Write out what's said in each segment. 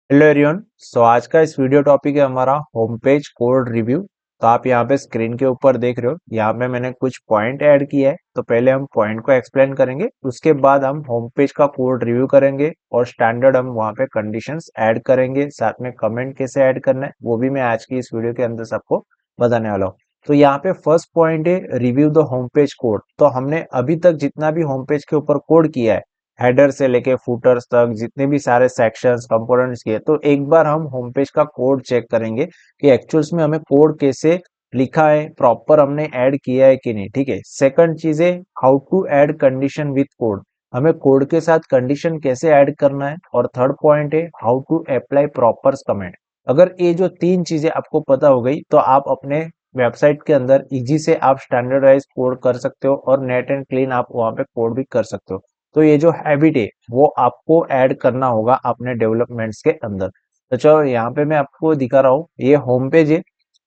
Hello everyone. आज का इस वीडियो टॉपिक है हमारा होम पेज कोड रिव्यू। तो आप यहाँ पे स्क्रीन के ऊपर देख रहे हो, यहाँ पे मैंने कुछ पॉइंट ऐड किया है। तो पहले हम पॉइंट को एक्सप्लेन करेंगे, उसके बाद हम होम पेज का कोड रिव्यू करेंगे और स्टैंडर्ड हम वहाँ पे कंडीशंस ऐड करेंगे, साथ में कमेंट कैसे ऐड करना है वो भी मैं आज की इस वीडियो के अंदर सबको बताने वाला हूँ। तो यहाँ पे फर्स्ट पॉइंट है review the home page code. तो हमने अभी तक जितना भी होम पेज के ऊपर कोड किया है, हेडर से लेके फुटर्स तक जितने भी सारे सेक्शंस कंपोनेंट्स किए, तो एक बार हम होम पेज का कोड चेक करेंगे कि एक्चुअल्स में हमें कोड कैसे लिखा है, प्रॉपर हमने ऐड किया है कि नहीं। ठीक है। सेकंड चीज है how to add condition with code, हमें कोड के साथ कंडीशन कैसे ऐड करना है। और थर्ड पॉइंट है how to apply proper comment. अगर ये जो तीन चीजें आपको पता हो गई तो आप अपने वेबसाइट के अंदर इजी से आप स्टैंडर्डाइज कोड कर सकते हो और नेट एंड क्लीन आप वहां पे कोड भी कर सकते हो। तो ये जो हैबिट है वो आपको ऐड करना होगा अपने डेवलपमेंट्स के अंदर। तो चलो यहाँ पे मैं आपको दिखा रहा हूँ, ये होम पेज है।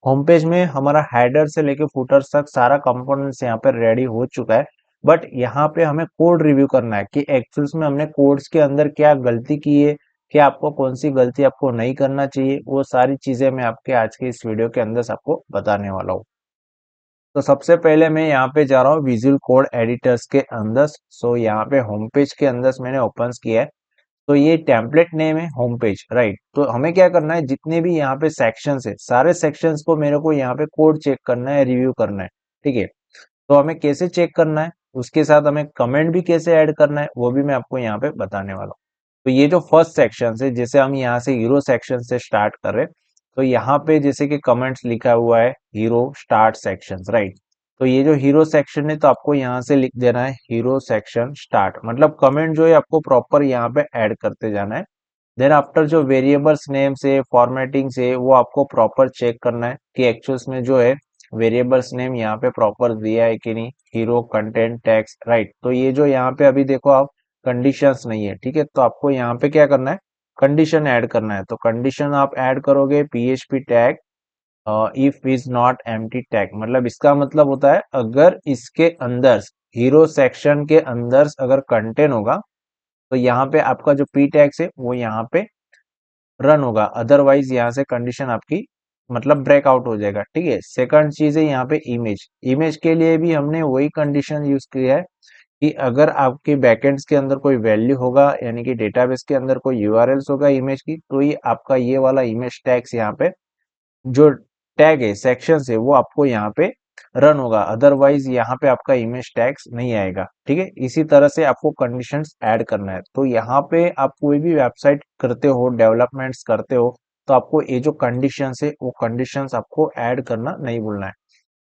होम पेज में हमारा हेडर से लेके फुटर तक सारा कंपोनेंट्स यहाँ पे रेडी हो चुका है। बट यहाँ पे हमें कोड रिव्यू करना है कि एक्चुअल्स में हमने कोड्स के अंदर क्या गलती की है, कि आपको कौन सी गलती आपको नहीं करना चाहिए। वो सारी चीजें मैं आपके आज के इस वीडियो के अंदर सबको बताने वाला हूँ। तो सबसे पहले मैं यहाँ पे जा रहा हूँ विजुअल कोड एडिटर्स के अंदर। सो यहाँ पे होम पेज के अंदर मैंने ओपन किया है। तो ये टेम्पलेट नेम है होम पेज, राइट। तो हमें क्या करना है, जितने भी यहाँ पे सेक्शंस है सारे सेक्शंस को मेरे को यहाँ पे कोड चेक करना है, रिव्यू करना है। ठीक है। तो हमें कैसे चेक करना है, उसके साथ हमें कमेंट भी कैसे ऐड करना है वो भी मैं आपको यहाँ पे बताने वाला हूँ। तो ये जो फर्स्ट सेक्शन है, जैसे हम यहाँ से हीरो सेक्शन से स्टार्ट कर रहे हैं, तो यहाँ पे जैसे कि कमेंट्स लिखा हुआ है हीरो स्टार्ट सेक्शन, राइट। तो ये जो हीरो सेक्शन है तो आपको यहाँ से लिख देना है हीरो सेक्शन स्टार्ट, मतलब कमेंट जो है आपको प्रॉपर यहाँ पे ऐड करते जाना है। देन आफ्टर जो वेरिएबल्स नेम से फॉर्मेटिंग से वो आपको प्रॉपर चेक करना है कि एक्चुअल्स में जो है वेरिएबल्स नेम यहाँ पे प्रॉपर दिया है कि नहीं, हीरो कंटेंट टैग्स, राइट। तो ये जो यहाँ पे अभी देखो आप कंडीशंस नहीं है, ठीक है। तो आपको यहाँ पे क्या करना है, कंडीशन ऐड करना है। तो कंडीशन आप ऐड करोगे PHP tag if is not empty tag, मतलब इसका मतलब होता है अगर इसके अंदर हीरो सेक्शन के अंदर अगर कंटेंट होगा तो यहाँ पे आपका जो पी टैग्स है वो यहाँ पे रन होगा, अदरवाइज यहाँ से कंडीशन आपकी मतलब ब्रेकआउट हो जाएगा। ठीक है। सेकंड चीज है यहाँ पे इमेज। इमेज के लिए भी हमने वही कंडीशन यूज किया है कि अगर आपके बैकएंड्स के अंदर कोई वैल्यू होगा, यानी कि डेटाबेस के अंदर कोई यूआरएल्स होगा इमेज की, तो ये आपका ये वाला इमेज टैग्स यहाँ पे जो टैग है सेक्शन है वो आपको यहाँ पे रन होगा, अदरवाइज यहाँ पे आपका इमेज टैग्स नहीं आएगा। ठीक है। इसी तरह से आपको कंडीशंस ऐड करना है। तो यहाँ पे आप कोई भी वेबसाइट करते हो, डेवलपमेंट्स करते हो, तो आपको ये जो कंडीशंस है वो कंडीशंस आपको ऐड करना नहीं भूलना है।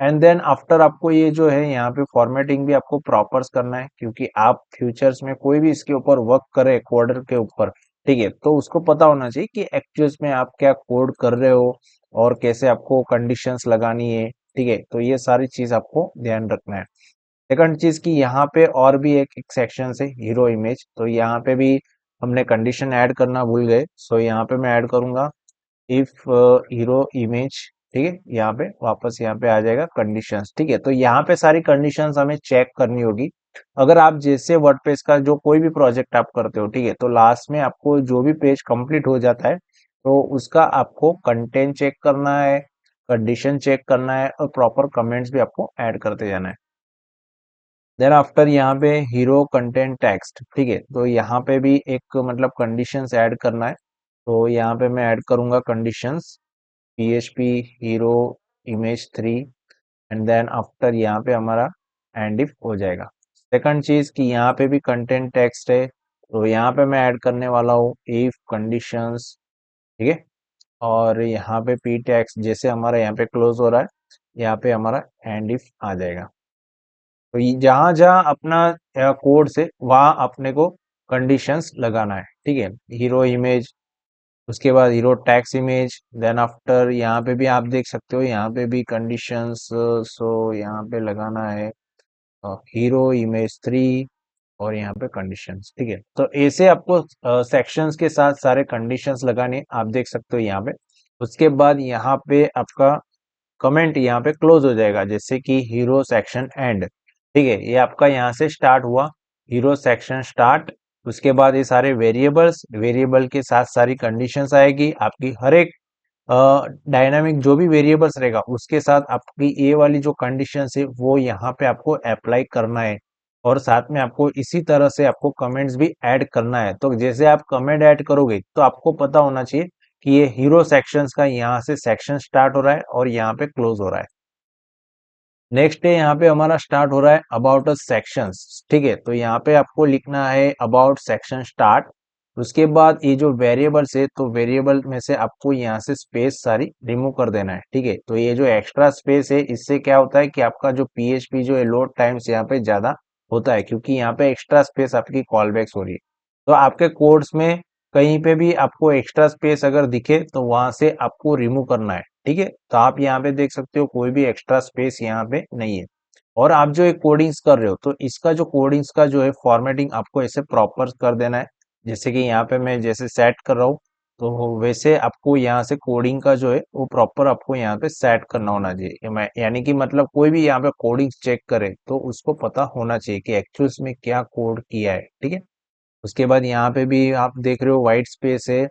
एंड देन आफ्टर आपको ये जो है यहाँ पे फॉर्मेटिंग भी आपको प्रॉपर करना है, क्योंकि आप फ्यूचर्स में कोई भी इसके ऊपर वर्क करे कोडर के ऊपर, ठीक है, तो उसको पता होना चाहिए कि एक्चुअल्स में आप क्या कोड कर रहे हो और कैसे आपको कंडीशंस लगानी है। ठीक है। तो ये सारी चीज आपको ध्यान रखना है। सेकंड चीज की यहाँ पे और भी एक सेक्शन है हीरो इमेज, तो यहाँ पे भी हमने कंडीशन ऐड करना भूल गए। सो यहाँ पे मैं ऐड करूंगा इफ हीरो इमेज। ठीक है। यहाँ पे वापस यहाँ पे आ जाएगा कंडीशंस। ठीक है। तो यहाँ पे सारी कंडीशंस हमें चेक करनी होगी। अगर आप जैसे वर्डप्रेस का जो कोई भी प्रोजेक्ट आप करते हो, ठीक है, तो लास्ट में आपको जो भी पेज कंप्लीट हो जाता है तो उसका आपको कंटेंट चेक करना है, कंडीशन चेक करना है और प्रॉपर कमेंट्स भी आपको ऐड करते जाना है। देन आफ्टर यहाँ पे हीरो कंटेंट टेक्स्ट, ठीक है, तो यहाँ पे भी एक मतलब कंडीशंस ऐड करना है। तो यहाँ पे मैं ऐड करूंगा conditions PHP hero image 3 and then after यहाँ पे हमारा एंड इफ हो जाएगा। सेकंड चीज कि यहाँ पे भी कंटेंट टेक्स्ट है, तो यहाँ पे मैं ऐड करने वाला हूँ इफ कंडीशंस। ठीक है। और यहाँ पे पी टैक्स जैसे हमारा यहाँ पे क्लोज हो रहा है, यहाँ पे हमारा एंड इफ आ जाएगा। तो जहां जहां अपना कोड से वहां अपने को कंडीशंस लगाना है। ठीक है। हीरो इमेज, उसके बाद hero text image, then after यहाँ पे भी आप देख सकते हो यहाँ पे भी कंडीशंस। सो यहाँ पे लगाना है हीरो इमेज 3 और यहाँ पे कंडीशंस। ठीक है। तो ऐसे आपको सेक्शंस के साथ सारे कंडीशंस लगाने आप देख सकते हो यहाँ पे। उसके बाद यहाँ पे आपका कमेंट यहाँ पे क्लोज हो जाएगा, जैसे कि हीरो सेक्शन एंड। ठीक है। ये आपका यहाँ से स्टार्ट हुआ हीरो सेक्शन स्टार्ट उसके बाद ये सारे वेरिएबल्स, वेरिएबल के साथ सारी कंडीशंस आएगी आपकी, हर एक डायनामिक जो भी वेरिएबल्स रहेगा उसके साथ आपकी ये वाली जो कंडीशंस है वो यहाँ पे आपको अप्लाई करना है। और साथ में आपको इसी तरह से आपको कमेंट्स भी ऐड करना है। तो जैसे आप कमेंट ऐड करोगे तो आपको पता होना चाहिए कि ये हीरो सेक्शंस का यहाँ से सेक्शन स्टार्ट हो रहा है और यहाँ पे क्लोज हो रहा है। नेक्स्ट है यहाँ पे हमारा स्टार्ट हो रहा है अबाउट अ सेक्शंस, ठीक है। तो यहाँ पे आपको लिखना है अबाउट सेक्शन स्टार्ट। उसके बाद ये जो वेरिएबल्स है तो वेरिएबल में से आपको यहाँ से स्पेस सारी रिमूव कर देना है, ठीक है। तो ये जो एक्स्ट्रा स्पेस है इससे क्या होता है कि आपका जो पीएचपी जो है लोड टाइम्स यहाँ पे ज्यादा होता है, क्योंकि यहाँ पे एक्स्ट्रा स्पेस आपकी कॉल बैक्स हो रही है। तो आपके कोड्स में कहीं पे भी आपको एक्स्ट्रा स्पेस अगर दिखे तो वहां से आपको रिमूव करना है, ठीक है। तो आप यहाँ पे देख सकते हो कोई भी एक्स्ट्रा स्पेस यहाँ पे नहीं है। और आप जो एक कोडिंग्स कर रहे हो तो इसका जो कोडिंग्स का जो है फॉर्मेटिंग आपको ऐसे प्रॉपर कर देना है। जैसे कि यहाँ पे मैं जैसे सेट कर रहा हूँ तो वैसे आपको यहाँ से कोडिंग का जो है वो प्रॉपर आपको यहाँ पे सेट करना होना चाहिए। मैं यानी कि मतलब कोई भी यहाँ पे कोडिंग चेक करे तो उसको पता होना चाहिए कि एक्चुअल्स में क्या कोड किया है, ठीक है। उसके बाद यहाँ पे भी आप देख रहे हो व्हाइट स्पेस है,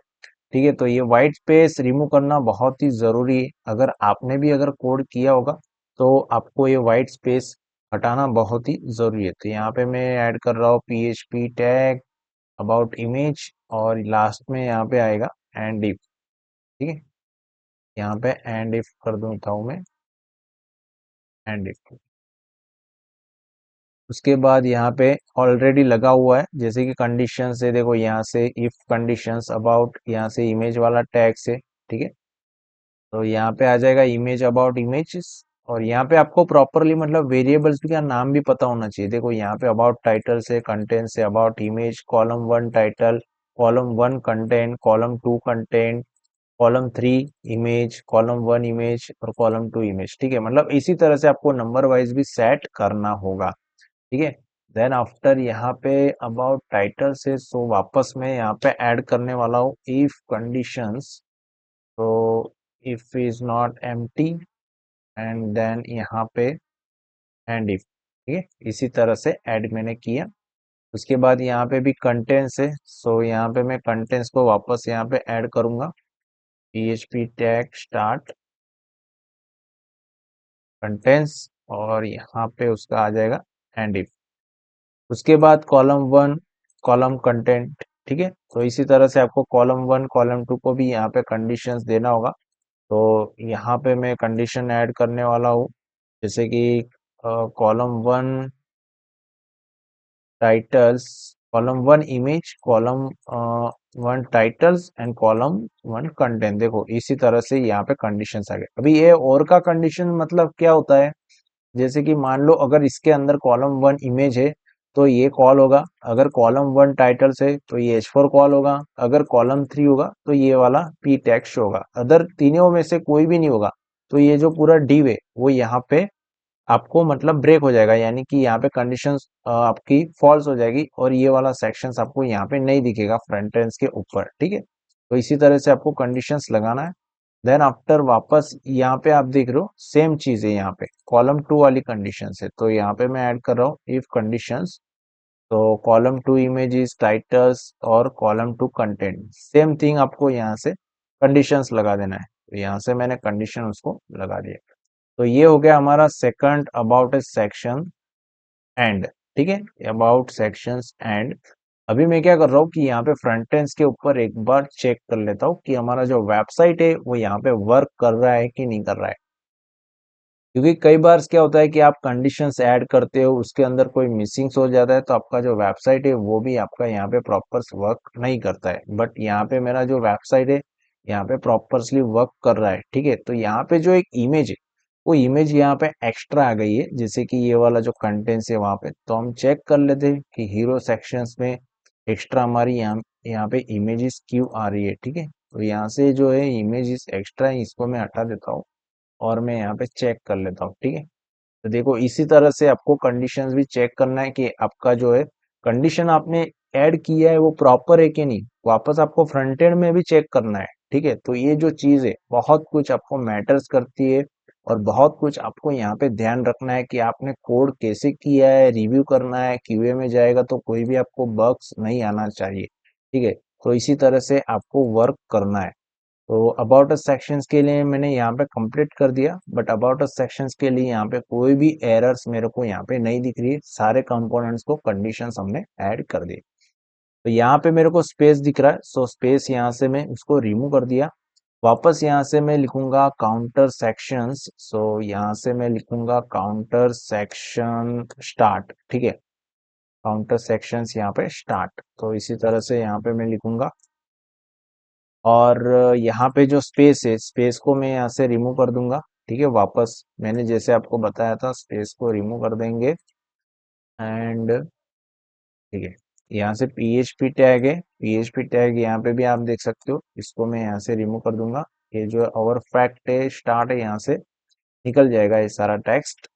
ठीक है। तो ये व्हाइट स्पेस रिमूव करना बहुत ही जरूरी है। अगर आपने भी अगर कोड किया होगा तो आपको ये व्हाइट स्पेस हटाना बहुत ही जरूरी है। तो यहाँ पे मैं ऐड कर रहा हूँ पीएचपी टैग अबाउट इमेज और लास्ट में यहाँ पे आएगा एंड इफ, ठीक है। यहाँ पे एंड इफ कर दूंगा हूँ मैं, एंड इफ। उसके बाद यहाँ पे ऑलरेडी लगा हुआ है जैसे कि कंडीशन से, देखो यहाँ से इफ कंडीशंस अबाउट यहाँ से इमेज वाला टैग से, ठीक है। तो यहाँ पे आ जाएगा इमेज अबाउट इमेजेस। और यहाँ पे आपको प्रॉपरली मतलब वेरिएबल्स का नाम भी पता होना चाहिए। देखो यहाँ पे अबाउट टाइटल से, कंटेंट से, about image, column 1 title, column 1 content, column 2 content, column 3 image, column 1 image और कॉलम 2 इमेज, ठीक है। मतलब इसी तरह से आपको नंबर वाइज भी सेट करना होगा, ठीक है। देन आफ्टर यहाँ पे अबाउट टाइटल से सो वापस मैं यहाँ पे ऐड करने वाला हूँ इफ कंडीशंस। तो if is not empty and then यहाँ पे एंड इफ, ठीक है। इसी तरह से ऐड मैंने किया। उसके बाद यहाँ पे भी कंटेंट्स है, सो यहाँ पे मैं कंटेंट्स को वापस यहाँ पे ऐड करूंगा php टैग स्टार्ट कंटेंट्स और यहाँ पे उसका आ जाएगा एंड इफ। उसके बाद कॉलम 1 कॉलम कंटेंट, ठीक है। तो इसी तरह से आपको कॉलम 1 कॉलम 2 को भी यहाँ पे कंडीशंस देना होगा। तो यहाँ पे मैं कंडीशन ऐड करने वाला हूँ जैसे कि column 1 titles, column 1 image, column 1 titles and column 1 content. देखो इसी तरह से यहाँ पे कंडीशंस आ गए। अभी ये और का कंडीशन मतलब क्या होता है, जैसे कि मान लो अगर इसके अंदर कॉलम 1 इमेज है तो ये कॉल होगा, अगर कॉलम 1 टाइटल्स है तो ये H4 कॉल होगा, अगर कॉलम 3 होगा तो ये वाला P टेक्स्ट होगा, अदर तीनों में से कोई भी नहीं होगा तो ये जो पूरा div है वो यहाँ पे आपको मतलब ब्रेक हो जाएगा, यानी कि यहाँ पे कंडीशंस आपकी फॉल्स हो जाएगी और ये वाला सेक्शंस आपको यहाँ पे नहीं दिखेगा फ्रंट एंड के ऊपर, ठीक है। तो इसी तरह से आपको कंडीशंस लगाना है। देन आफ्टर वापस यहाँ पे आप देख रहे हो सेम चीज है, यहाँ पे कॉलम 2 वाली कंडीशन है तो यहाँ पे मैं ऐड कर रहा हूँ इफ कंडीशंस। तो कॉलम 2 इमेजेस टाइटल्स और कॉलम 2 कंटेंट, सेम थिंग आपको यहाँ से कंडीशंस लगा देना है। तो यहाँ से मैंने कंडीशन उसको लगा दिया। तो ये हो गया हमारा second about A section and, ठीक है। About sections and. अभी मैं क्या कर रहा हूँ कि यहाँ पे फ्रंट एंड के ऊपर एक बार चेक कर लेता हूँ कि हमारा जो वेबसाइट है वो यहाँ पे वर्क कर रहा है कि नहीं कर रहा है। क्योंकि कई बार क्या होता है कि आप कंडीशंस ऐड करते हो उसके अंदर कोई मिसिंग्स हो जाता है तो आपका जो वेबसाइट है वो भी आपका यहाँ पे प्रॉपर वर्क नहीं करता है। बट यहाँ पे मेरा जो वेबसाइट है यहाँ पे प्रॉपरली वर्क कर रहा है, ठीक है। तो यहाँ पे जो एक इमेज है वो इमेज यहाँ पे एक्स्ट्रा आ गई है, जैसे कि ये वाला जो कंटेंट्स है वहां पे। तो हम चेक कर लेते हैं कि हीरो सेक्शंस में एक्स्ट्रा हमारी यहाँ पे इमेजेस क्यों आ रही है, ठीक है। तो यहाँ से जो है इमेजेस एक्स्ट्रा है इसको मैं हटा देता हूँ और मैं यहाँ पे चेक कर लेता हूँ, ठीक है। तो देखो इसी तरह से आपको कंडीशंस भी चेक करना है कि आपका जो है कंडीशन आपने ऐड किया है वो प्रॉपर है कि नहीं, वापस आपको फ्रंट एंड में भी चेक करना है, ठीक है। तो ये जो चीज है बहुत कुछ आपको मैटर्स करती है और बहुत कुछ आपको यहाँ पे ध्यान रखना है कि आपने कोड कैसे किया है, रिव्यू करना है, क्यूए में जाएगा तो कोई भी आपको बग्स नहीं आना चाहिए, ठीक है। तो इसी तरह से आपको वर्क करना है। तो अबाउट अस सेक्शंस के लिए मैंने यहाँ पे कंप्लीट कर दिया, बट अबाउट अस सेक्शंस के लिए यहाँ पे कोई भी एरर्स मेरे को यहाँ पे नहीं दिख रही है, सारे कंपोनेंट्स को कंडीशंस हमने ऐड कर दिए। तो यहाँ पे मेरे को स्पेस दिख रहा है, सो स्पेस यहाँ से मैं उसको रिमूव कर दिया। वापस यहाँ से मैं लिखूंगा काउंटर सेक्शंस, सो यहाँ से मैं लिखूंगा काउंटर सेक्शन स्टार्ट, ठीक है। काउंटर सेक्शंस यहाँ पे स्टार्ट, तो इसी तरह से यहाँ पे मैं लिखूंगा। और यहाँ पे जो स्पेस है, स्पेस को मैं यहाँ से रिमूव कर दूंगा, ठीक है। वापस मैंने जैसे आपको बताया था स्पेस को रिमूव कर देंगे एंड ठीक है। यहाँ से PHP टैग है, PHP टैग यहाँ पे भी आप देख सकते हो, इसको मैं यहाँ से रिमूव कर दूंगा। ये जो और फैक्ट है स्टार्ट है, यहाँ से निकल जाएगा ये सारा टेक्स्ट।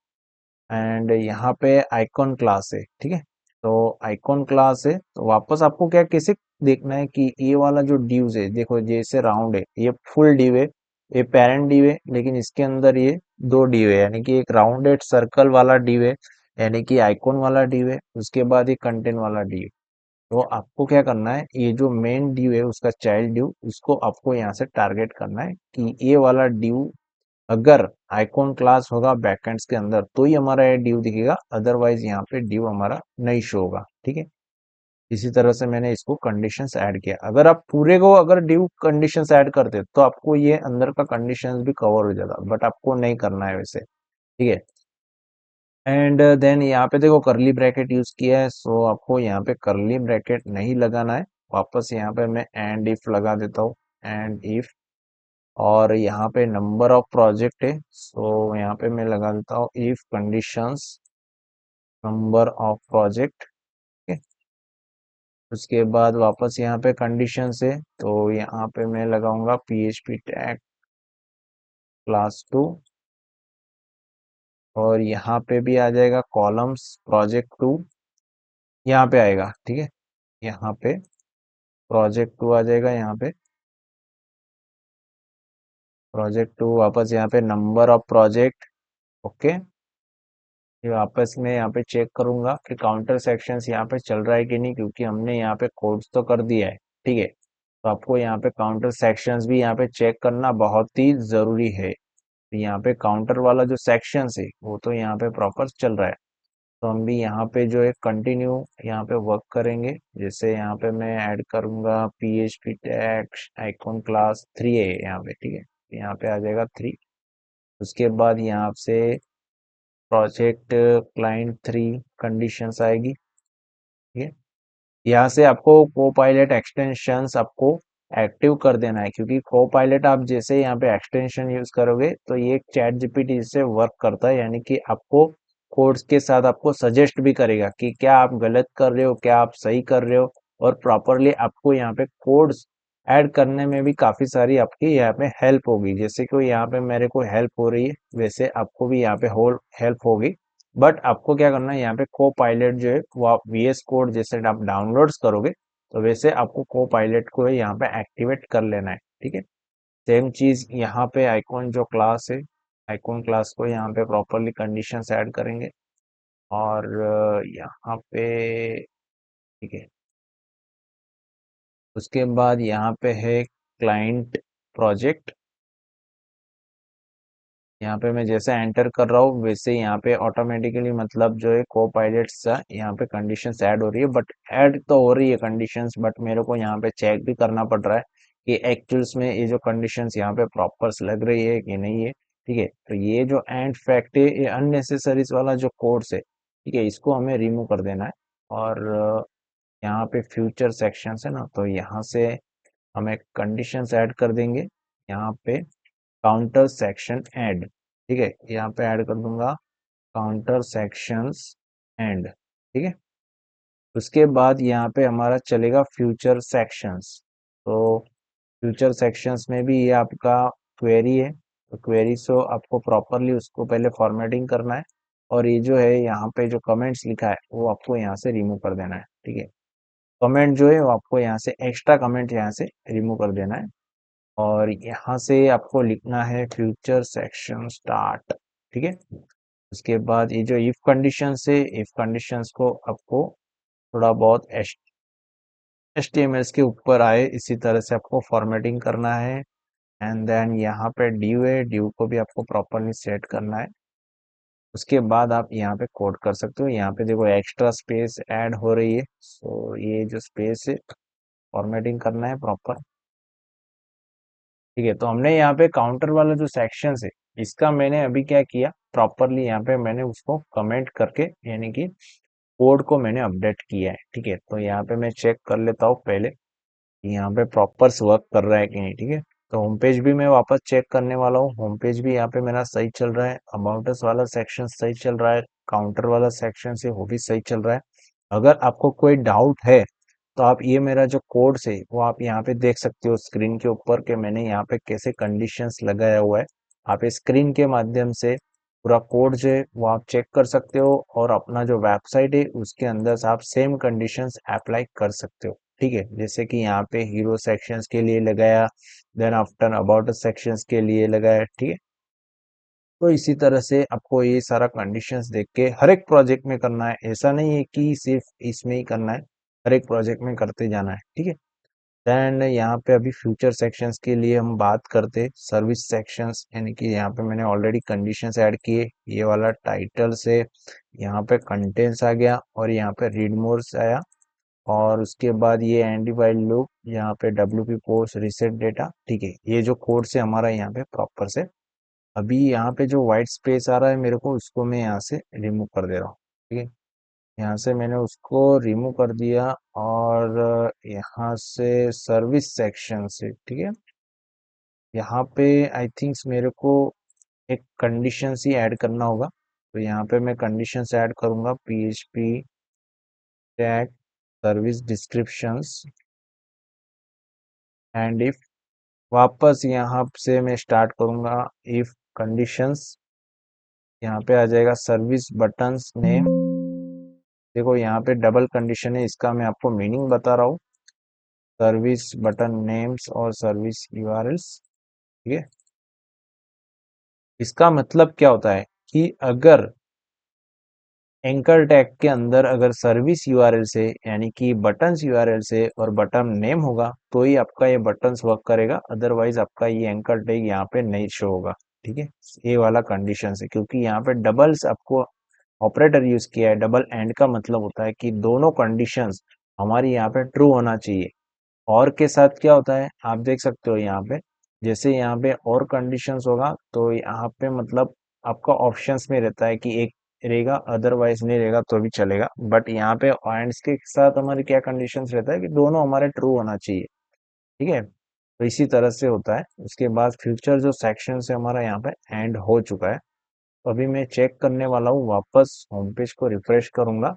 एंड यहाँ पे आइकॉन क्लास है, ठीक है। तो आइकॉन क्लास है, तो वापस आपको क्या कैसे देखना है कि ये वाला जो डिव्स है, देखो जैसे राउंड है, ये फुल डिव है, ये पेरेंट डिव है, लेकिन इसके अंदर ये दो डिव है, यानी कि एक राउंडेड सर्कल वाला डिव है, यानी कि आइकॉन वाला डिव है, उसके बाद ये कंटेंट वाला डिव। तो आपको क्या करना है, ये जो मेन डिव है उसका चाइल्ड डिव, उसको आपको यहाँ से टारगेट करना है कि ये वाला डिव अगर आइकॉन क्लास होगा बैकएंड्स के अंदर तो ही हमारा ये डिव दिखेगा, अदरवाइज यहाँ पे डिव हमारा नहीं शो होगा, ठीक है। इसी तरह से मैंने इसको कंडीशंस ऐड किया। अगर आप पूरे को अगर डिव कंडीशंस ऐड करते तो आपको ये अंदर का कंडीशंस भी कवर हो जाता, बट आपको नहीं करना है वैसे, ठीक है। एंड देन यहाँ पे देखो करली ब्रैकेट यूज किया है, सो आपको यहाँ पे करली ब्रैकेट नहीं लगाना है। वापस यहाँ पे मैं एंड इफ लगा देता हूँ, एंड इफ। और यहाँ पे नंबर ऑफ प्रोजेक्ट है, सो यहाँ पे मैं लगा देता हूँ if conditions number of project, उसके बाद वापस यहाँ पे कंडीशंस है, तो यहाँ पे मैं लगाऊंगा PHP टैग क्लास 2। और यहाँ पे भी आ जाएगा कॉलम्स प्रोजेक्ट 2, यहाँ पे आएगा, ठीक है। यहाँ पे प्रोजेक्ट 2 आ जाएगा, यहाँ पे प्रोजेक्ट 2, वापस यहाँ पे नंबर ऑफ प्रोजेक्ट, ओके। ये वापस मैं यहाँ पे चेक करूंगा कि काउंटर सेक्शंस यहाँ पे चल रहा है कि नहीं, क्योंकि हमने यहाँ पे कोड्स तो कर दिया है, ठीक है। तो आपको यहाँ पे काउंटर सेक्शंस भी यहाँ पे चेक करना बहुत ही जरूरी है। तो यहाँ पे काउंटर वाला जो सेक्शंस है वो तो यहाँ पे प्रॉपर चल रहा है। तो हम भी यहाँ पे जो है कंटिन्यू यहाँ पे वर्क करेंगे। जैसे यहाँ पे मैं ऐड करूंगा PHP टैग आइकॉन क्लास 3 है यहाँ पे, ठीक है। यहाँ पे आ जाएगा 3। उसके बाद यहाँ से प्रोजेक्ट क्लाइंट 3 कंडीशंस आएगी, ठीक है। यहाँ से आपको कोपायलट एक्सटेंशंस आपको एक्टिव कर देना है, क्योंकि कोपायलट आप जैसे यहाँ पे एक्सटेंशन यूज करोगे तो ये चैट जीपीटी से वर्क करता है, यानी कि आपको कोड्स के साथ आपको सजेस्ट भी करेगा कि क्या आप गलत कर रहे हो, क्या आप सही कर रहे हो, और प्रॉपरली आपको यहाँ पे कोड्स ऐड करने में भी काफी सारी आपकी यहाँ पे हेल्प होगी। जैसे कि यहाँ पे मेरे को हेल्प हो रही है, वैसे आपको भी यहाँ पे होल हेल्प होगी। बट आपको क्या करना है, यहाँ पे को पायलट जो है वो आप VS कोड जैसे आप डाउनलोड्स करोगे तो वैसे आपको को पायलट को यहाँ पे एक्टिवेट कर लेना है, ठीक है। सेम चीज यहाँ पे आइकॉन जो क्लास है, आइकॉन क्लास को यहाँ पे प्रॉपरली कंडीशंस ऐड करेंगे। और यहाँ पे ठीक है। उसके बाद यहाँ पे है क्लाइंट प्रोजेक्ट। यहाँ पे मैं जैसे एंटर कर रहा हूँ वैसे यहाँ पे ऑटोमेटिकली मतलब जो है को पायलट सा यहाँ पे कंडीशंस ऐड हो रही है, बट ऐड तो हो रही है कंडीशंस, बट मेरे को यहाँ पे चेक भी करना पड़ रहा है कि एक्चुअल्स में ये जो कंडीशंस यहाँ पे प्रॉपर लग रही है कि नहीं है, ठीक है। तो ये जो एंड फैक्ट है, ये अननेसेसरीज वाला जो कोर्स है, ठीक है, इसको हमें रिमूव कर देना है। और यहाँ पे फ्यूचर सेक्शंस है ना, तो यहाँ से हमें कंडीशंस ऐड कर देंगे। यहाँ पे काउंटर सेक्शन एड, ठीक है, यहाँ पे ऐड कर दूंगा काउंटर सेक्शंस एंड, ठीक है। उसके बाद यहाँ पे हमारा चलेगा फ्यूचर सेक्शंस। तो फ्यूचर सेक्शंस में भी ये आपका क्वेरी है, तो क्वेरी से आपको प्रॉपरली उसको पहले फॉर्मेटिंग करना है। और ये जो है यहाँ पे जो कमेंट्स लिखा है वो आपको यहाँ से रिमूव कर देना है, ठीक है। कमेंट जो है वो आपको यहाँ से एक्स्ट्रा कमेंट यहाँ से रिमूव कर देना है। और यहाँ से आपको लिखना है फ्यूचर सेक्शन स्टार्ट। ठीक है, उसके बाद ये जो इफ कंडीशन है, इफ कंडीशंस को आपको थोड़ा बहुत HTML के ऊपर आए इसी तरह से आपको फॉर्मेटिंग करना है। एंड देन यहाँ पे ड्यू है, ड्यू को भी आपको प्रॉपरली सेट करना है। उसके बाद आप यहाँ पे कोड कर सकते हो। यहाँ पे देखो एक्स्ट्रा स्पेस ऐड हो रही है, सो ये जो स्पेस है फॉर्मेटिंग करना है प्रॉपर। ठीक है, तो हमने यहाँ पे काउंटर वाला जो सेक्शन है इसका मैंने अभी क्या किया, प्रॉपरली यहाँ पे मैंने उसको कमेंट करके यानी कि कोड को मैंने अपडेट किया है। ठीक है, तो यहाँ पे मैं चेक कर लेता हूँ पहले कि यहाँ पे प्रॉपर वर्क कर रहा है कि नहीं। ठीक है, तो होम पेज भी मैं वापस चेक करने वाला हूँ। होम पेज भी यहाँ पे मेरा सही चल रहा है, अबाउट अस वाला सेक्शन सही चल रहा है, काउंटर वाला सेक्शन से वो भी सही चल रहा है। अगर आपको कोई डाउट है तो आप ये मेरा जो कोड से वो आप यहाँ पे देख सकते हो स्क्रीन के ऊपर के मैंने यहाँ पे कैसे कंडीशंस लगाया हुआ है। आप स्क्रीन के माध्यम से पूरा कोड जो है वो आप चेक कर सकते हो और अपना जो वेबसाइट है उसके अंदर से आप सेम कंडीशंस अप्लाई कर सकते हो। ठीक है, जैसे कि यहाँ पे हीरो सेक्शंस के लिए लगाया, देन आफ्टर अबाउट सेक्शंस के लिए लगाया। ठीक है, तो इसी तरह से आपको ये सारा कंडीशंस देख के हर एक प्रोजेक्ट में करना है, ऐसा नहीं है कि सिर्फ इसमें ही करना है, हर एक प्रोजेक्ट में करते जाना है। ठीक है, देन यहाँ पे अभी फ्यूचर सेक्शंस के लिए हम बात करते सर्विस सेक्शंस, यानी कि यहाँ पे मैंने ऑलरेडी कंडीशंस ऐड किए। ये वाला टाइटल से यहाँ पे कंटेंट्स आ गया और यहाँ पे रीड मोर्स आया और उसके बाद ये एंडी वाइल लूप, यहाँ पे WP पोस्ट रीसेट डेटा। ठीक है, ये जो कोड से हमारा यहाँ पे प्रॉपर से अभी यहाँ पे जो व्हाइट स्पेस आ रहा है मेरे को उसको मैं यहाँ से रिमूव कर दे रहा हूँ। ठीक है, यहाँ से मैंने उसको रिमूव कर दिया और यहाँ से सर्विस सेक्शन से ठीक है, यहाँ पे आई थिंक्स मेरे को एक कंडीशन ही ऐड करना होगा। तो यहाँ पे मैं कंडीशंस ऐड करूंगा PHP tag service descriptions and if, वापस यहाँ से मैं स्टार्ट करूंगा इफ कंडीशंस, यहाँ पे आ जाएगा सर्विस बटन्स नेम। देखो यहाँ पे डबल कंडीशन है, इसका मैं आपको मीनिंग बता रहा हूँ, सर्विस बटन नेम्स और सर्विस यूआरएल्स। ठीक है, इसका मतलब क्या होता है कि अगर एंकर टैग के अंदर अगर सर्विस यूआरएल से यानी कि बटन्स यूआरएल से और बटन नेम होगा तो ही आपका ये बटन्स वर्क करेगा, अदरवाइज आपका ये एंकर टैग यहाँ पे नहीं शो होगा। ठीक है, ये वाला कंडीशन है क्योंकि यहाँ पे डबल्स आपको ऑपरेटर यूज किया है। डबल एंड का मतलब होता है कि दोनों कंडीशंस हमारी यहाँ पे ट्रू होना चाहिए। और के साथ क्या होता है आप देख सकते हो यहाँ पे, जैसे यहाँ पे और कंडीशंस होगा तो यहाँ पे मतलब आपका ऑप्शंस में रहता है कि एक रहेगा अदरवाइज नहीं रहेगा तो भी चलेगा, बट यहाँ पे एंड्स के साथ हमारे क्या कंडीशंस रहता है कि दोनों हमारे ट्रू होना चाहिए। ठीक है, तो इसी तरह से होता है। उसके बाद फ्यूचर जो सेक्शन है हमारा यहाँ पे एंड हो चुका है। तो अभी मैं चेक करने वाला हूँ, वापस होम पेज को रिफ्रेश करूंगा।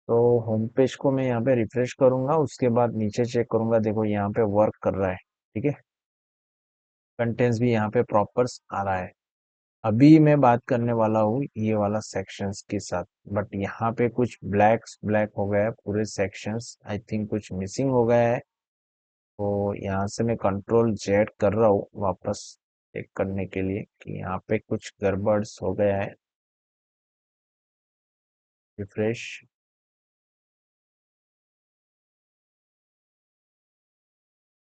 तो होम पेज को मैं यहाँ पे रिफ्रेश करूंगा, उसके बाद नीचे चेक करूंगा, देखो यहाँ पे वर्क कर रहा है। ठीक है, कंटेंट्स भी यहाँ पे प्रॉपर आ रहा है। अभी मैं बात करने वाला हूँ ये वाला सेक्शंस के साथ, बट यहाँ पे कुछ ब्लैक हो गया है पूरे सेक्शंस, आई थिंक कुछ मिसिंग हो गया है। तो यहाँ से मैं कंट्रोल Z कर रहा हूँ वापस चेक करने के लिए कि यहाँ पे कुछ गड़बड़स हो गया है। रिफ्रेश,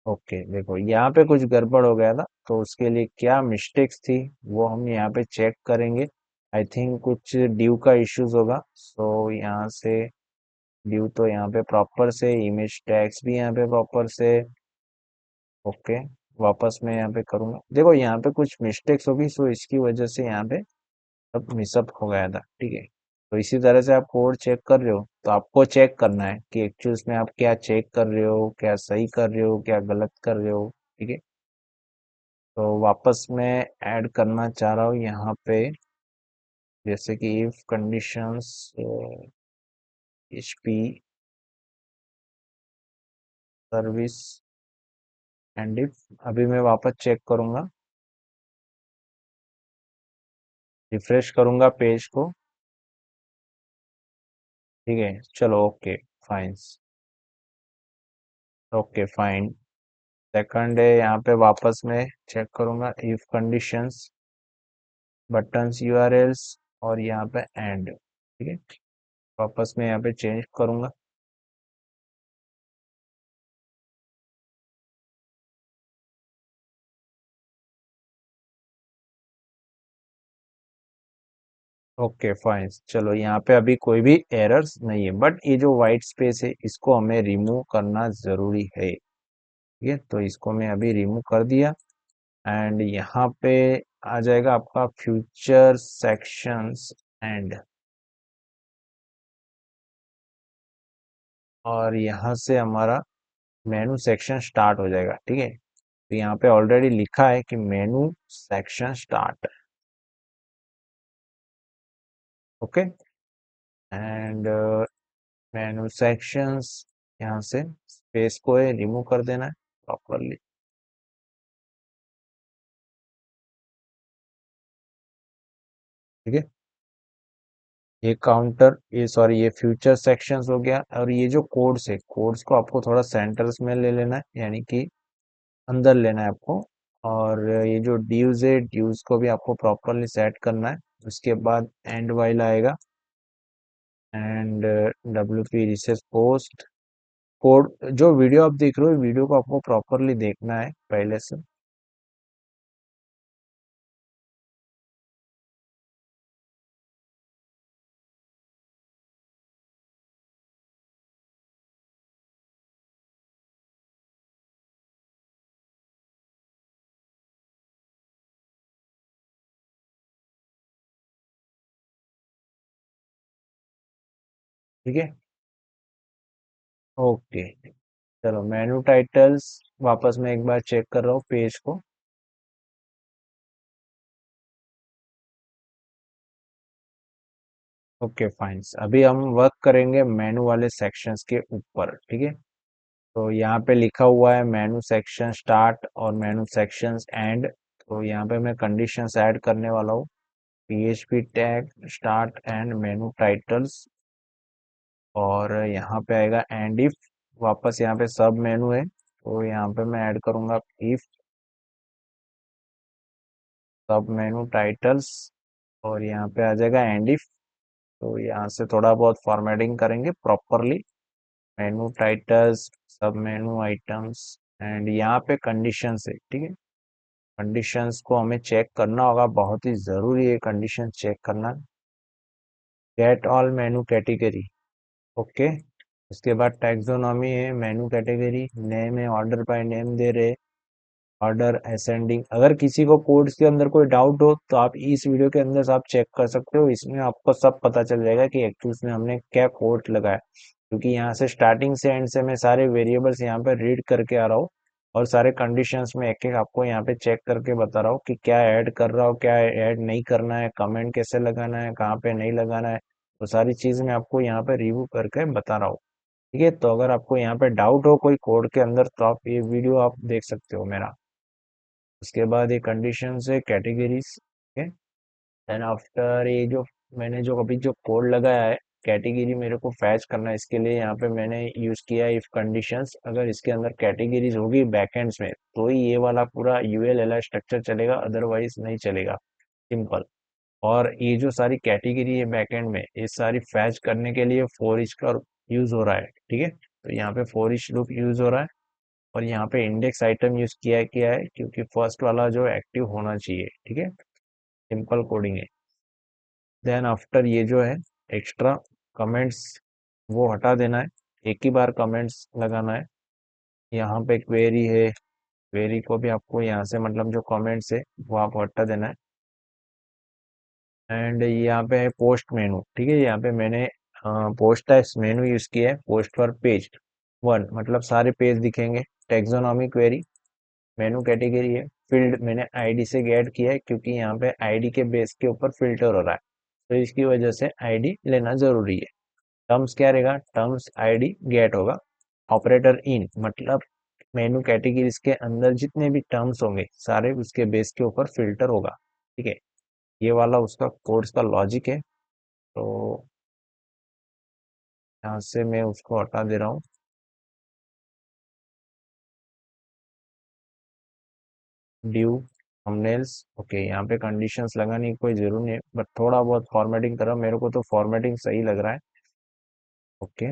ओके देखो यहाँ पे कुछ गड़बड़ हो गया था, तो उसके लिए क्या मिस्टेक्स थी वो हम यहाँ पे चेक करेंगे। आई थिंक कुछ ड्यू का इश्यूज होगा, सो यहाँ से ड्यू तो यहाँ पे प्रॉपर से, इमेज टैग्स भी यहाँ पे प्रॉपर से। ओके, वापस मैं यहाँ पे करूँगा, देखो यहाँ पे कुछ मिस्टेक्स होगी सो इसकी वजह से यहाँ पे सब मिसअप हो गया था। ठीक है, तो इसी तरह से आप कोड चेक कर रहे हो तो आपको चेक करना है कि एक्चुअल में आप क्या चेक कर रहे हो, क्या सही कर रहे हो, क्या गलत कर रहे हो। ठीक है, तो वापस मैं ऐड करना चाह रहा हूँ यहाँ पे, जैसे कि if conditions HP service and if, अभी मैं वापस चेक करूंगा, रिफ्रेश करूंगा पेज को। ठीक है, चलो okay fine, okay fine. Second है यहाँ पे वापस मैं चेक करूंगा इफ कंडीशंस बटन्स यूआरएल्स और यहाँ पे एंड, ठीक है। वापस मैं यहाँ पे चेंज करूंगा। ओके फाइन, चलो यहाँ पे अभी कोई भी एरर्स नहीं है, बट ये जो वाइट स्पेस है इसको हमें रिमूव करना जरूरी है, ठीक है। तो इसको मैं अभी रिमूव कर दिया एंड यहाँ पे आ जाएगा आपका फ्यूचर सेक्शंस एंड, और यहाँ से हमारा मेनू सेक्शन स्टार्ट हो जाएगा, ठीक है। तो यहाँ पे ऑलरेडी लिखा है कि मेनू section start, okay. And menu sections, यहाँ से स्पेस को रिमूव कर देना है प्रॉपरली, ठीक है। ये काउंटर, ये सॉरी, ये फ्यूचर सेक्शंस हो गया। और ये जो कोड्स है, कोड्स को आपको थोड़ा सेंटर्स में ले लेना है, यानी कि अंदर लेना है आपको। और ये जो ड्यूज है, ड्यूज को भी आपको प्रॉपरली सेट करना है। उसके बाद एंड वाइल आएगा and W P recess post code. जो वीडियो आप देख रहे हो, वीडियो को आपको प्रॉपरली देखना है पहले से, ठीक है। ओके, चलो मेनू टाइटल्स वापस मैं एक बार चेक कर रहा हूँ पेज को। ओके फाइन, अभी हम वर्क करेंगे मेनू वाले सेक्शंस के ऊपर, ठीक है। तो यहाँ पे लिखा हुआ है मेनू सेक्शन स्टार्ट और मेनू सेक्शंस एंड। तो यहाँ पे मैं कंडीशंस ऐड करने वाला हूँ, PHP tag start and menu titles. और यहाँ पे आएगा एंड इफ, वापस यहाँ पे सब मेनू है तो यहाँ पे मैं ऐड करूंगा इफ सब मेनू टाइटल्स, और यहाँ पे आ जाएगा एंड इफ। तो यहाँ से थोड़ा बहुत फॉर्मेटिंग करेंगे प्रॉपरली, मेनू टाइटल्स सब मेनू आइटम्स एंड यहाँ पे कंडीशंस है, ठीक है। कंडीशंस को हमें चेक करना होगा, बहुत ही जरूरी है कंडीशन चेक करना। गेट ऑल मेनू कैटेगरी, ओके। उसके बाद टैक्सोनॉमी है, मेनू कैटेगरी नेम है, ऑर्डर बाय नेम दे रहे, ऑर्डर असेंडिंग। अगर किसी को कोड्स के अंदर कोई डाउट हो तो आप इस वीडियो के अंदर से आप चेक कर सकते हो, इसमें आपको सब पता चल जाएगा कि एक्चुअल्स में हमने क्या कोड लगाया। क्योंकि यहाँ से स्टार्टिंग से एंड से मैं सारे वेरिएबल्स यहाँ पे रीड करके आ रहा हूँ, और सारे कंडीशंस में एक एक आपको यहाँ पे चेक करके बता रहा हूँ कि क्या ऐड कर रहा हूँ, क्या ऐड नहीं करना है, कमेंट कैसे लगाना है, कहाँ पे नहीं लगाना है। तो सारी चीज मैं आपको यहाँ पे रिव्यू करके बता रहा हूँ, ठीक है। तो अगर आपको यहाँ पे डाउट हो कोई कोड के अंदर तो आप ये वीडियो आप देख सकते हो मेरा। उसके बाद ये कंडीशन है कैटेगरीज, ओके। देन आफ्टर ये जो मैंने जो अभी जो कोड लगाया है, कैटेगरी मेरे को फैच करना है, इसके लिए यहाँ पे मैंने यूज किया है इफ कंडीशंस। अगर इसके अंदर कैटेगरीज होगी बैकएंड्स में तो ही ये वाला पूरा यूएल स्ट्रक्चर चलेगा, अदरवाइज नहीं चलेगा, सिंपल। और ये जो सारी कैटेगरी है बैकएंड में, ये सारी फैच करने के लिए फॉर ईच का यूज हो रहा है, ठीक है। तो यहाँ पे फॉर ईच लूप यूज हो रहा है, और यहाँ पे इंडेक्स आइटम यूज किया है क्योंकि फर्स्ट वाला जो एक्टिव होना चाहिए, ठीक है। सिंपल कोडिंग है। देन आफ्टर ये जो है एक्स्ट्रा कमेंट्स वो हटा देना है, एक ही बार कमेंट्स लगाना है। यहाँ पे क्वेरी है, क्वेरी को भी आपको यहाँ से मतलब जो कमेंट्स है वो आप हटा देना है। एंड यहाँ पे है पोस्ट मेनू, ठीक है। यहाँ पे मैंने पोस्ट टाइप्स मेनू यूज किया है, पोस्ट पर पेज वन मतलब सारे पेज दिखेंगे। टेक्सोनॉमी क्वेरी, मेनू कैटेगरी है, फील्ड मैंने आईडी से गेट किया है क्योंकि यहाँ पे आईडी के बेस के ऊपर फिल्टर हो रहा है, तो इसकी वजह से आईडी लेना जरूरी है। टर्म्स क्या रहेगा, टर्म्स आईडी गेट होगा। ऑपरेटर इन मतलब मेनू कैटेगरीज के अंदर जितने भी टर्म्स होंगे सारे उसके बेस के ऊपर फिल्टर होगा, ठीक है। ये वाला उसका कोड्स का लॉजिक है। तो यहाँ से मैं उसको हटा दे रहा हूँ। Due thumbnails. ओके, यहाँ पे कंडीशंस लगाने की कोई जरूरत नहीं है, बट थोड़ा बहुत फॉर्मेटिंग करो, मेरे को तो फॉर्मेटिंग सही लग रहा है। ओके,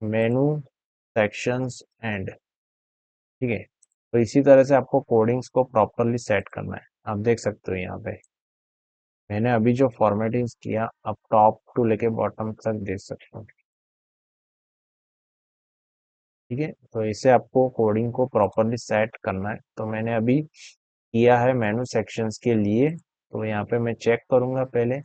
मेनू सेक्शंस एंड, ठीक है। तो इसी तरह से आपको कोडिंग्स को प्रॉपरली सेट करना है। आप देख सकते हो यहाँ पे मैंने अभी जो फॉर्मेटिंग किया, आप टॉप टू लेके बॉटम तक देख सकते हो, ठीक है। तो इसे आपको कोडिंग को प्रॉपरली सेट करना है। तो मैंने अभी किया है मेनू सेक्शंस के लिए। तो यहाँ पे मैं चेक करूंगा पहले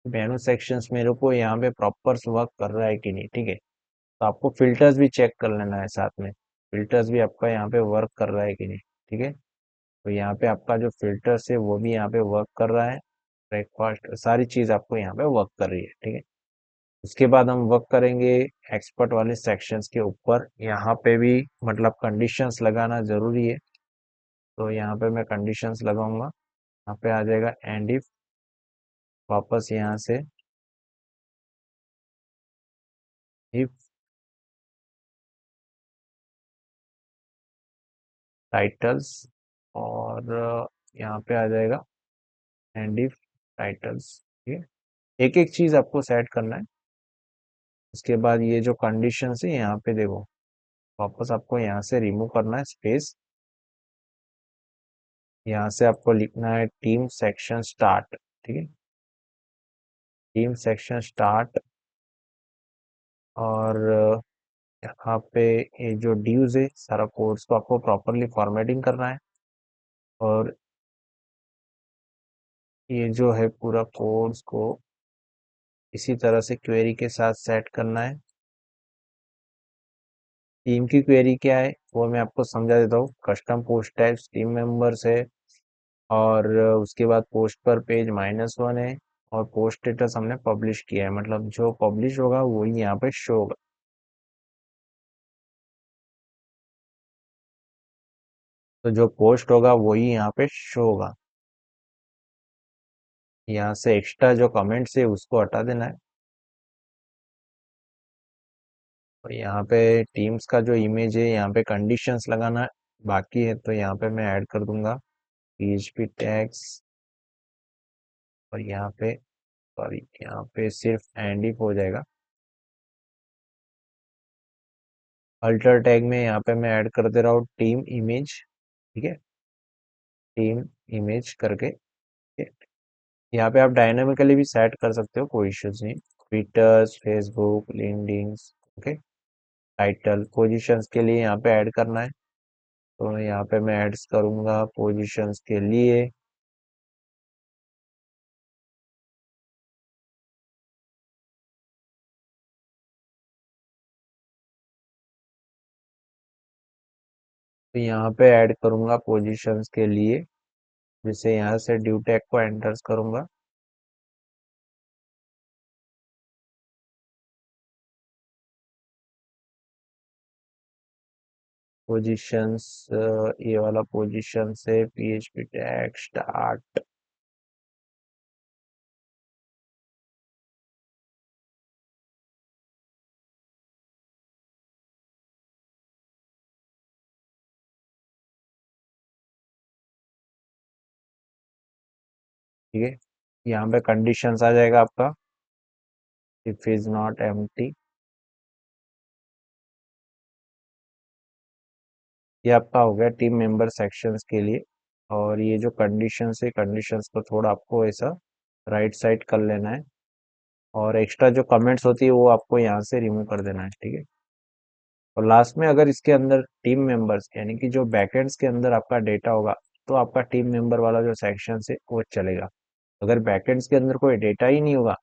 मेनू सेक्शंस मेरे को यहाँ पे प्रॉपर वर्क कर रहा है कि नहीं, ठीक है। तो आपको फिल्टर्स भी चेक कर लेना है साथ में, फिल्टर्स भी आपका यहाँ पे वर्क कर रहा है कि नहीं, ठीक है। तो यहाँ पे आपका जो फिल्टर्स है वो भी यहाँ पे वर्क कर रहा है, ब्रेकफास्ट सारी चीज आपको यहाँ पे वर्क कर रही है, ठीक है। उसके बाद हम वर्क करेंगे एक्सपर्ट वाले सेक्शंस के ऊपर। यहाँ पे भी मतलब कंडीशंस लगाना जरूरी है। तो यहाँ पे मैं कंडीशंस लगाऊंगा, यहाँ पे आ जाएगा एंड इफ, वापस यहाँ से इफ टाइटल्स, और यहाँ पे आ जाएगा एंड इफ टाइटल्स, ठीक है। एक एक चीज आपको सेट करना है। उसके बाद ये जो कंडीशन है यहाँ पे देखो, वापस आपको यहाँ से रिमूव करना है स्पेस। यहाँ से आपको लिखना है टीम सेक्शन स्टार्ट, ठीक है। टीम सेक्शन स्टार्ट, और यहाँ पे ये जो ड्यूज है सारा कोड्स को आपको प्रॉपरली फॉर्मेटिंग करना है। और ये जो है पूरा कोड्स को इसी तरह से क्वेरी के साथ सेट करना है। टीम की क्वेरी क्या है वो मैं आपको समझा देता हूँ। Custom post types team members है, और उसके बाद पोस्ट पर पेज -1 है, और पोस्ट स्टेटस हमने पब्लिश किया है, मतलब जो पब्लिश होगा वही यहाँ पे शो होगा। तो जो पोस्ट होगा वही यहाँ पे शो होगा। यहाँ से एक्स्ट्रा जो कमेंट्स है उसको हटा देना है। और यहाँ पे टीम्स का जो इमेज है यहाँ पे कंडीशंस लगाना बाकी है, तो यहाँ पे मैं ऐड कर दूंगा PHP टैग्स। और यहाँ पे सॉरी, यहाँ पे सिर्फ एंड इफ हो जाएगा। अल्टर टैग में यहाँ पे मैं ऐड कर दे रहा हूँ टीम इमेज, ठीक है। टीम इमेज करके यहाँ पे आप डायनामिकली भी सेट कर सकते हो, कोई इश्यूज नहीं। Twitters, Facebook, LinkedIn, okay. Title positions के लिए यहाँ पे ऐड करना है। तो यहाँ पे मैं ऐड्स करूंगा पोजीशंस के लिए। तो यहाँ पे ऐड करूंगा पोजीशंस के लिए, जिसे यहाँ से ड्यू टैग को एंटर्स करूंगा। पोजीशंस, ये वाला पोजीशन से PHP टैग स्टार्ट, ठीक है। यहाँ पे कंडीशंस आ जाएगा आपका इफ इज नॉट एम्प्टी। ये आपका हो गया टीम मेंबर सेक्शंस के लिए। और ये जो कंडीशंस है, कंडीशंस को थोड़ा आपको ऐसा राइट साइड कर लेना है, और एक्स्ट्रा जो कमेंट्स होती है वो आपको यहाँ से रिमूव कर देना है, ठीक है। और लास्ट में अगर इसके अंदर टीम मेंबर्स यानी कि जो बैकएंड्स के अंदर आपका डेटा होगा, तो आपका टीम मेंबर वाला जो सेक्शन है वो चलेगा। अगर बैकएंड्स के अंदर कोई डेटा ही नहीं होगा,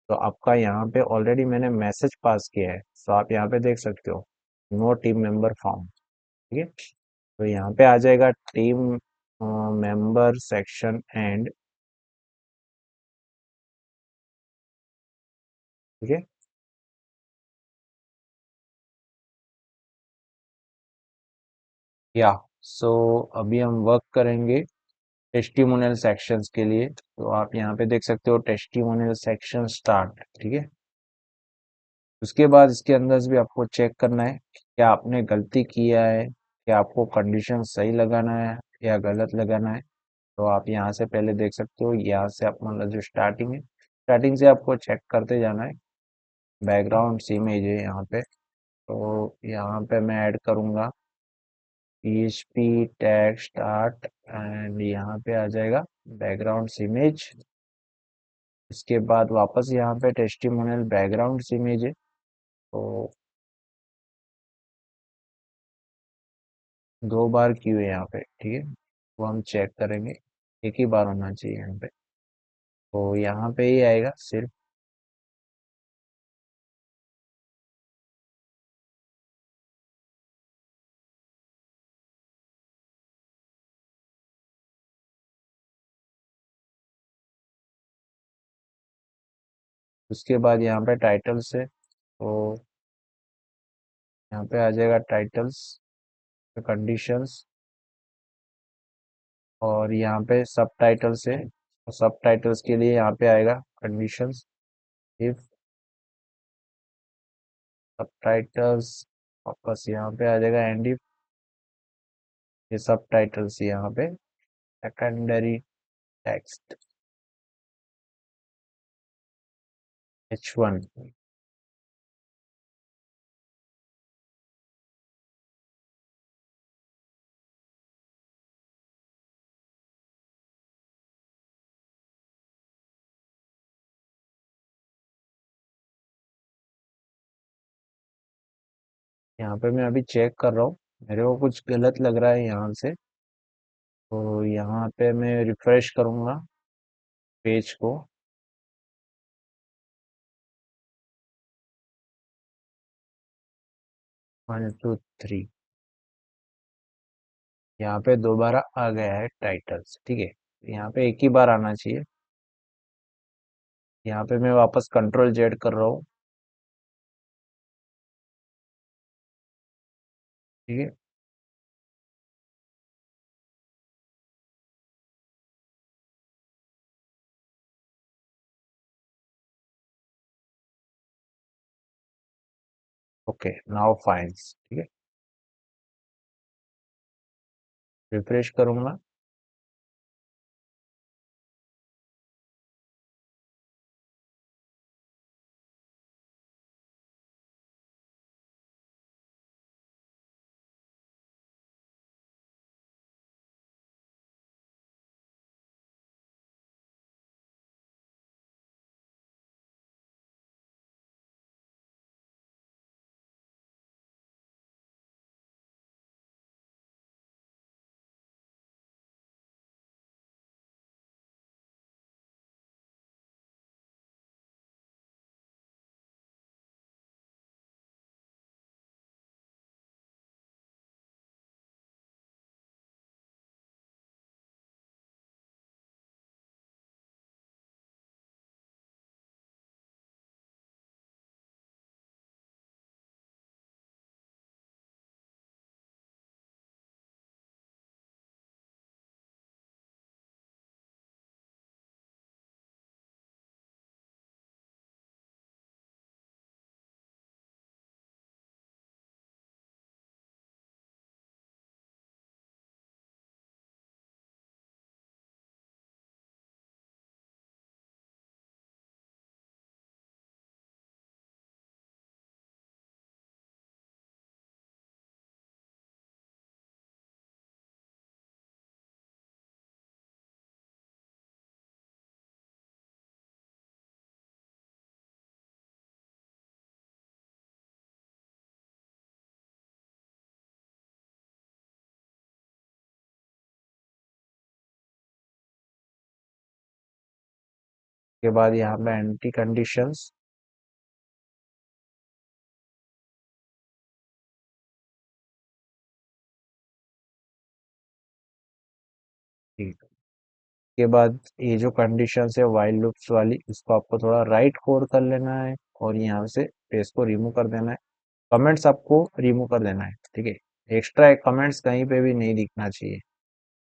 तो आपका यहाँ पे ऑलरेडी मैंने मैसेज पास किया है, तो आप यहाँ पे देख सकते हो नो टीम मेंबर फॉर्म, ठीक है। तो यहाँ पे आ जाएगा टीम मेंबर सेक्शन एंड, ठीक है। या सो अभी हम वर्क करेंगे टेस्टिमोनियल सेक्शंस के लिए। तो आप यहाँ पे देख सकते हो टेस्टिमोनियल सेक्शन स्टार्ट, ठीक है। उसके बाद इसके अंदर भी आपको चेक करना है क्या आपने गलती किया है, कि आपको कंडीशन सही लगाना है या गलत लगाना है। तो आप यहाँ से पहले देख सकते हो, यहाँ से आप मतलब जो स्टार्टिंग है, स्टार्टिंग से आपको चेक करते जाना है। बैकग्राउंड इमेज है यहाँ पे, तो यहाँ पे मैं ऐड करूँगा PHP टैग स्टार्ट एंड यहाँ पे आ जाएगा बैकग्राउंड इमेज। इसके बाद वापस यहाँ पे टेस्टिमोनियल बैकग्राउंड इमेज है, तो 2 बार क्यों है यहाँ पे, ठीक है, वो हम चेक करेंगे। एक ही बार होना चाहिए यहाँ पे, तो यहाँ पे ही आएगा सिर्फ। उसके बाद यहाँ पे टाइटल्स है, तो यहाँ पे आ जाएगा टाइटल्स, कंडीशंस, और यहाँ पे सब टाइटल्स है, और सब टाइटल्स के लिए यहाँ पे आएगा कंडीशंस। इफ सब टाइटल्स, वापस यहाँ पे आ जाएगा एंड इफ ये सब टाइटल्स यहाँ पे सेकेंडरी टेक्स्ट H1। यहाँ पे मैं अभी चेक कर रहा हूँ, मेरे को कुछ गलत लग रहा है यहाँ से, तो यहाँ पे मैं रिफ्रेश करूँगा पेज को। 1 2 3, यहाँ पे दोबारा आ गया है टाइटल्स, ठीक है, यहाँ पे एक ही बार आना चाहिए। यहाँ पे मैं वापस Ctrl Z कर रहा हूँ, ठीक है। ओके, नाउ फाइंस, ठीक है, रिफ्रेश करूंगा। के बाद यहाँ पे एंटी कंडीशंस, ठीक, के बाद ये जो कंडीशंस है वाइल लूप्स वाली, इसको आपको थोड़ा राइट कोड कर लेना है, और यहाँ से पेज को रिमूव कर देना है। कमेंट्स आपको रिमूव कर देना है, ठीक है। एक्स्ट्रा कमेंट्स कहीं पे भी नहीं दिखना चाहिए,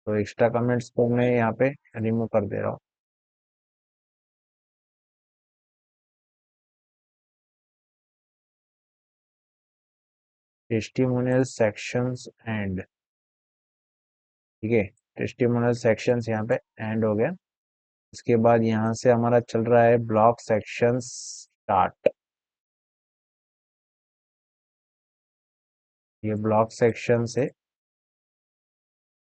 तो एक्स्ट्रा कमेंट्स को मैं यहाँ पे रिमूव कर दे रहा हूँ। टेस्टिमोनियल सेक्शंस एंड, ठीक है, टेस्टिमोनियल सेक्शंस यहाँ पे एंड हो गया। उसके बाद यहाँ से हमारा चल रहा है ब्लॉक सेक्शंस स्टार्ट। ये ब्लॉक सेक्शन से,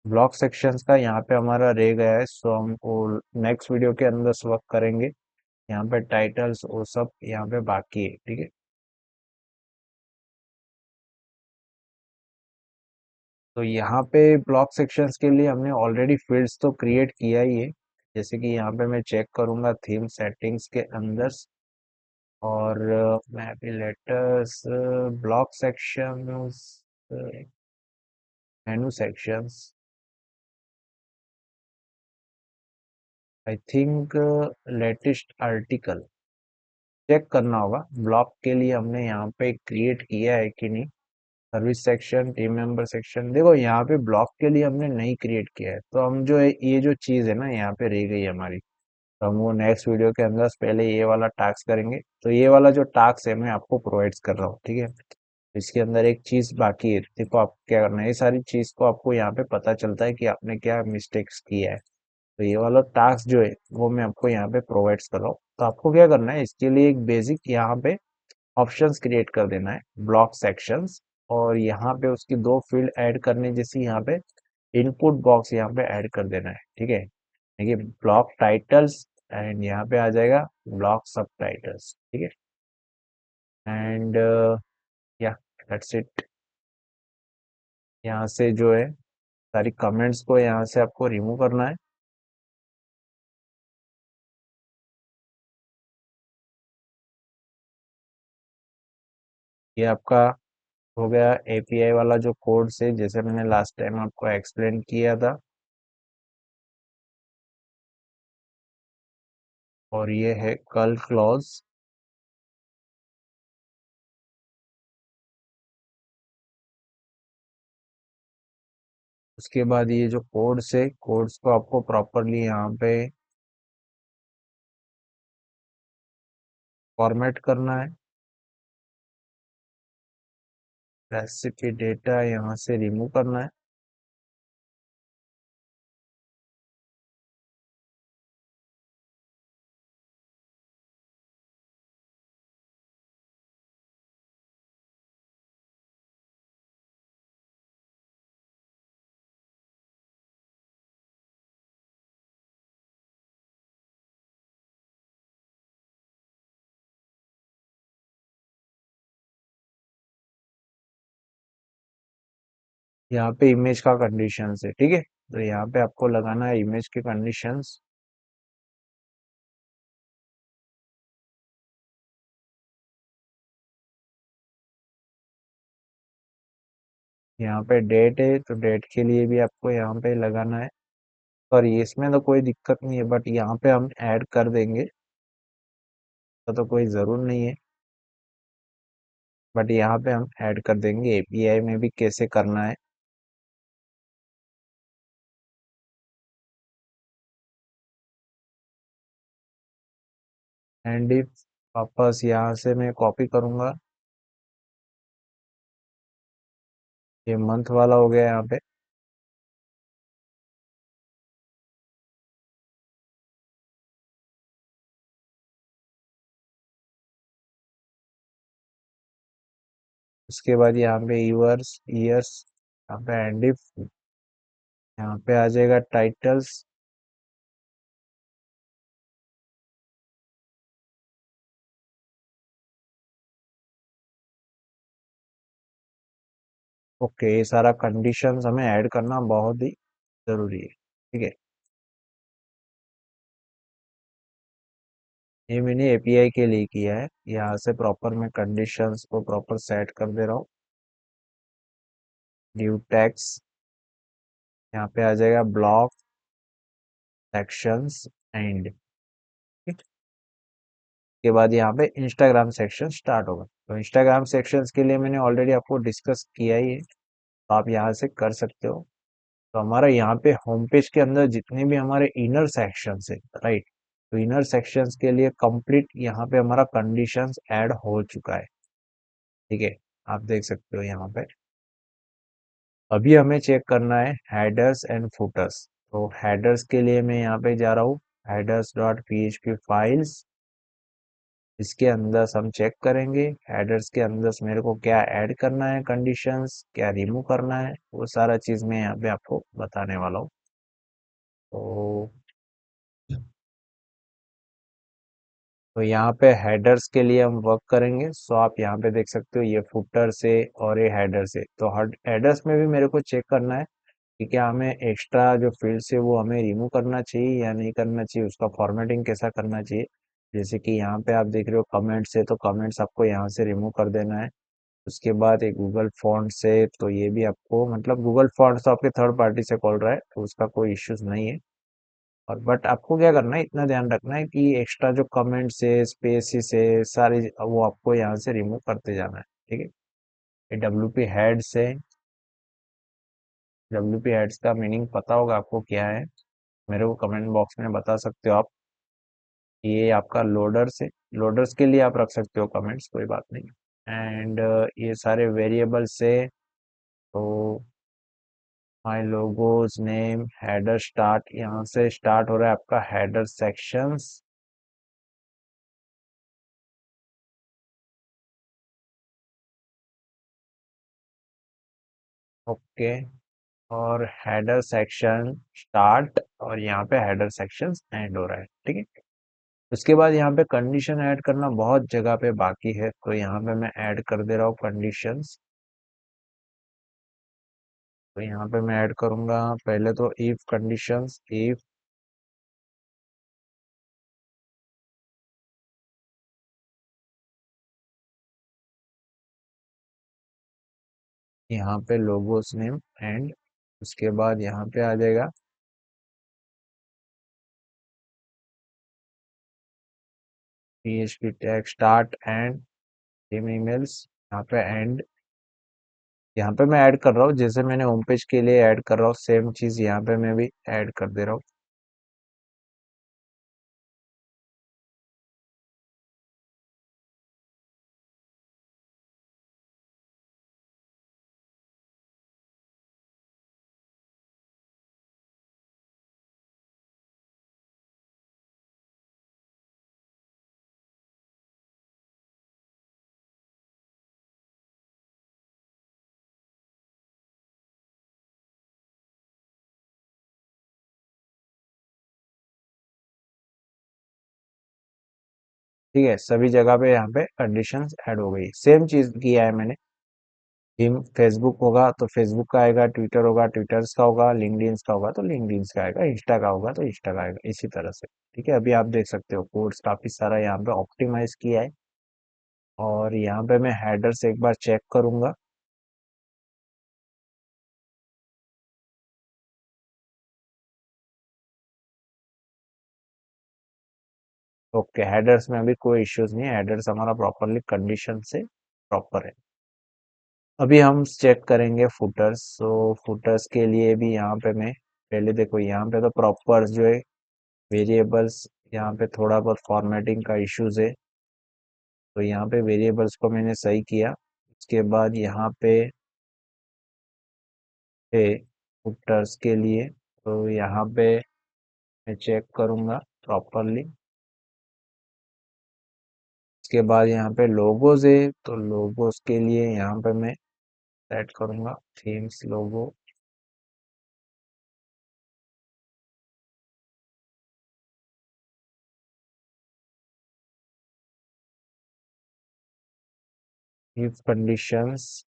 ब्लॉक सेक्शंस का यहाँ पे हमारा रह गया है, सो हम नेक्स्ट वीडियो के अंदर वर्क करेंगे। यहाँ पे टाइटल्स वो सब यहाँ पे बाकी है, ठीक है। तो यहाँ पे ब्लॉक सेक्शंस के लिए हमने ऑलरेडी फील्ड्स तो क्रिएट किया ही है। जैसे कि यहाँ पे मैं चेक करूंगा थीम सेटिंग्स के अंदर, और मैं भी letters block sections, menu sections, I think latest article check करना होगा। ब्लॉक के लिए हमने यहाँ पे क्रिएट किया है कि नहीं। Service section, team member section, देखो यहाँ पे ब्लॉक के लिए हमने नहीं क्रिएट किया है, तो हम जो है ये जो चीज़ है ना यहाँ पे रह गई हमारी, तो हम वो नेक्स्ट वीडियो के अंदर पहले ये वाला टास्क करेंगे। तो ये वाला जो टास्क है मैं आपको प्रोवाइड कर रहा हूँ, ठीक है। इसके अंदर एक चीज बाकी है, देखो आप क्या करना है, ये सारी चीज को आपको यहाँ पे पता चलता है कि आपने क्या मिस्टेक्स किया है। तो ये वाला टास्क जो है वो मैं आपको यहाँ पे प्रोवाइड कर रहा हूँ। तो आपको क्या करना है, इसके लिए एक बेसिक यहाँ पे ऑप्शंस क्रिएट कर देना है, ब्लॉक सेक्शंस, और यहाँ पे उसकी दो फील्ड ऐड करने जैसी यहाँ पे इनपुट बॉक्स यहाँ पे ऐड कर देना है, ठीक है। देखिए ब्लॉक टाइटल्स, एंड यहाँ पे आ जाएगा ब्लॉक सब टाइटल्स, ठीक है। एंड या दैट्स इट। यहाँ से जो है सारी कमेंट्स को यहाँ से आपको रिमूव करना है। ये आपका हो गया एपीआई वाला जो कोड से, जैसे मैंने लास्ट टाइम आपको एक्सप्लेन किया था। और ये है कल क्लॉज। उसके बाद ये जो कोड से, कोड्स को आपको प्रॉपरली यहाँ पे फॉर्मेट करना है। रेसिपी डेटा यहाँ से रिमूव करना है। यहाँ पे इमेज का कंडीशंस है, ठीक है। तो यहाँ पे आपको लगाना है इमेज के कंडीशंस। यहाँ पे डेट है, तो डेट के लिए भी आपको यहाँ पे लगाना है। और इसमें तो कोई दिक्कत नहीं है, बट यहाँ पे हम ऐड कर देंगे, तो कोई ज़रूर नहीं है, बट यहाँ पे हम ऐड कर देंगे एपीआई में भी कैसे करना है। एंड इफ वापस यहाँ से मैं कॉपी करूँगा, ये मंथ वाला हो गया यहाँ पे। उसके बाद यहाँ पे ईयर्स ईयर्स, यहाँ पे एंड इफ, यहाँ पे आ जाएगा टाइटल्स। ओके, ये सारा कंडीशंस हमें ऐड करना बहुत ही जरूरी है, ठीक है। ये मैंने एपीआई के लिए किया है। यहाँ से प्रॉपर मैं कंडीशंस को प्रॉपर सेट कर दे रहा हूँ। ड्यू टैक्स, यहाँ पे आ जाएगा ब्लॉक सेक्शंस एंड, के बाद यहाँ पे इंस्टाग्राम सेक्शन स्टार्ट होगा। तो इंस्टाग्राम सेक्शंस के लिए मैंने ऑलरेडी आपको डिस्कस किया ही है, तो आप यहाँ से कर सकते हो। तो हमारा यहाँ पे होम पेज के अंदर जितने भी हमारे इनर सेक्शंस है, राइट, तो इनर सेक्शंस के लिए कंप्लीट यहाँ पे हमारा कंडीशंस ऐड हो चुका है, ठीक है। आप देख सकते हो यहाँ पे। अभी हमें चेक करना है हेडर्स एंड फुटर्स। तो हेडर्स के लिए मैं यहाँ पे जा रहा हूँ, हेडर्स डॉट पीएचपी फाइल्स। इसके अंदर हम चेक करेंगे हेडर्स के अंदर मेरे को क्या ऐड करना है, कंडीशंस क्या रिमूव करना है, वो सारा चीज मैं यहाँ पे आपको बताने वाला हूँ। तो यहाँ पे हेडर्स के लिए हम वर्क करेंगे। सो आप यहाँ पे देख सकते हो ये फुटर से और ये हेडर से। तो हेडर्स में भी मेरे को चेक करना है कि क्या हमें एक्स्ट्रा जो फील्ड है वो हमें रिमूव करना चाहिए या नहीं करना चाहिए, उसका फॉर्मेटिंग कैसा करना चाहिए। जैसे कि यहाँ पे आप देख रहे हो कमेंट्स है, तो कमेंट्स आपको यहाँ से रिमूव कर देना है। उसके बाद एक गूगल फॉन्ट्स है, तो ये भी आपको मतलब गूगल फॉन्ट्स तो आपके थर्ड पार्टी से खोल रहा है तो उसका कोई इश्यूज नहीं है। और बट आपको क्या करना है, इतना ध्यान रखना है कि एक्स्ट्रा जो कमेंट्स है, स्पेसिस है, सारी वो आपको यहाँ से रिमूव करते जाना है। ठीक है। ये डब्ल्यूपी हेड्स है। डब्ल्यूपी हेड्स का मीनिंग पता होगा आपको क्या है, मेरे को कमेंट बॉक्स में बता सकते हो आप। ये आपका लोडर्स है, लोडर्स के लिए आप रख सकते हो कमेंट्स, कोई बात नहीं। एंड ये सारे वेरिएबल्स है। तो माई लोगोज नेम हेडर स्टार्ट, यहाँ से स्टार्ट हो रहा है आपका हेडर सेक्शंस। ओके। और हेडर सेक्शन स्टार्ट, और यहाँ पे हेडर सेक्शन एंड हो रहा है। ठीक है। उसके बाद यहाँ पे कंडीशन ऐड करना बहुत जगह पे बाकी है, तो यहाँ पे मैं ऐड कर दे रहा हूँ कंडीशंस। तो यहाँ पे मैं ऐड करूंगा पहले तो इफ कंडीशंस, इफ यहाँ पे लोगोस नेम एंड, उसके बाद यहाँ पे आ जाएगा PHP tag start and team emails, यहाँ पे एंड। यहाँ पे मैं ऐड कर रहा हूँ जैसे मैंने होम पेज के लिए ऐड कर रहा हूँ, सेम चीज यहाँ पे मैं भी ऐड कर दे रहा हूँ। ठीक है, सभी जगह पे यहाँ पे कंडीशंस ऐड हो गई, सेम चीज किया है मैंने। थीम फेसबुक होगा तो फेसबुक का आएगा, ट्विटर होगा ट्विटर्स का होगा, लिंक्डइन्स का होगा तो लिंक्डइन्स का आएगा, इंस्टा का होगा तो इंस्टा का आएगा, इसी तरह से। ठीक है। अभी आप देख सकते हो कोड्स काफी सारा यहाँ पे ऑप्टिमाइज किया है। और यहाँ पे मैं हेडर से एक बार चेक करूंगा। ओके, हेडर्स में अभी कोई इश्यूज नहीं है, हेडर्स हमारा प्रॉपरली कंडीशन से प्रॉपर है। अभी हम चेक करेंगे फुटर्स। तो फुटर्स के लिए भी यहाँ पे मैं पहले देखो, यहाँ पे तो प्रॉपर जो है वेरिएबल्स, यहाँ पे थोड़ा बहुत फॉर्मेटिंग का इश्यूज है, तो यहाँ पे वेरिएबल्स को मैंने सही किया। उसके बाद यहाँ पे है फुटर्स के लिए, तो यहाँ पे मैं चेक करूंगा प्रॉपरली। उसके बाद यहाँ पे लोगोज है, तो लोगोज के लिए यहाँ पे मैं सेट करूंगा themes logo. If conditions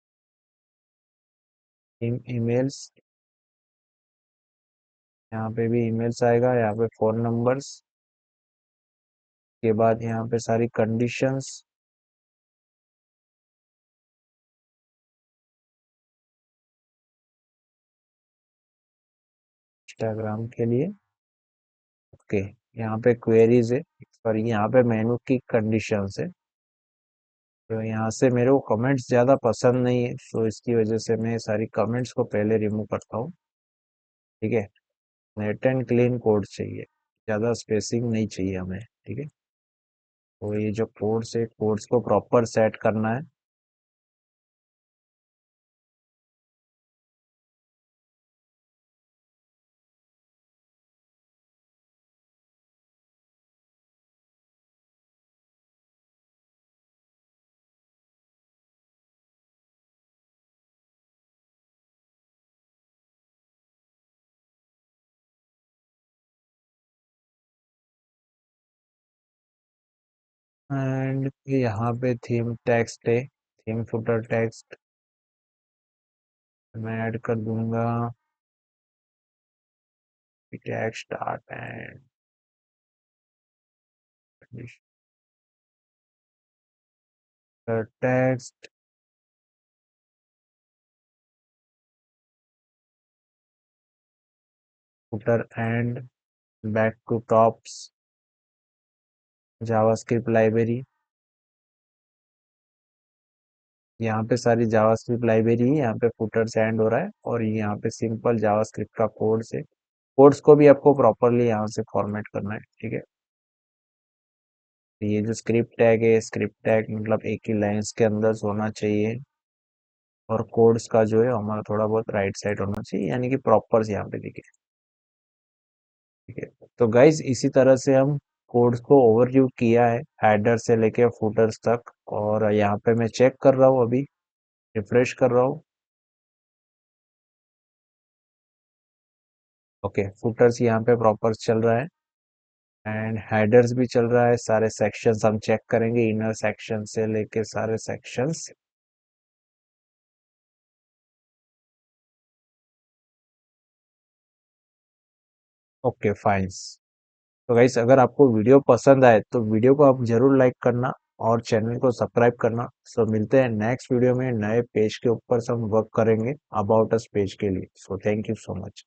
in emails, यहाँ पे भी ईमेल्स आएगा, यहाँ पे फोन नंबर्स। के बाद यहाँ पे सारी कंडीशंस इंस्टाग्राम के लिए। ओके। यहाँ पे क्वेरीज है, सॉरी यहाँ पे मेनू की कंडीशंस है। तो यहाँ से मेरे को कमेंट्स ज़्यादा पसंद नहीं है, तो इसकी वजह से मैं सारी कमेंट्स को पहले रिमूव करता हूँ। ठीक है। नेट एंड क्लीन कोड चाहिए, ज़्यादा स्पेसिंग नहीं चाहिए हमें। ठीक है। तो ये जो कोड्स है, कोड्स को प्रॉपर सेट करना है। एंड यहाँ पे थीम टेक्स्ट है, थीम फुटर टेक्स्ट मैं ऐड कर दूंगा tag start and text footer and back to tops JavaScript library. यहाँ पे सारी जावास्क्रिप्ट लाइब्रेरी है, यहाँ पे फुटर से एंड हो रहा है और यहाँ पे सिंपल जावास्क्रिप्ट का कोड से कोड्स को भी आपको प्रॉपरली यहाँ से फॉर्मेट करना है, ठीक है। ये जो स्क्रिप्ट टैग है, स्क्रिप्ट टैग मतलब एक ही लाइंस के अंदर होना चाहिए और कोड्स का जो है हमारा थोड़ा बहुत राइट साइड होना चाहिए, यानी कि प्रॉपर से यहाँ पे दिखे, ठीक है। तो गाइज इसी तरह से हम कोड्स को ओवरव्यू किया है हेडर से लेके फुटर्स तक, और यहाँ पे मैं चेक कर रहा हूँ, अभी रिफ्रेश कर रहा हूँ। ओके, फुटर्स यहाँ पे प्रॉपर चल रहा है एंड हेडर्स भी चल रहा है, सारे सेक्शंस हम चेक करेंगे इनर सेक्शन से लेके सारे सेक्शंस। Okay fines. तो गाइस अगर आपको वीडियो पसंद आए तो वीडियो को आप जरूर लाइक करना और चैनल को सब्सक्राइब करना। सो मिलते हैं नेक्स्ट वीडियो में, नए पेज के ऊपर से हम वर्क करेंगे अबाउट अस पेज के लिए। So thank you so much.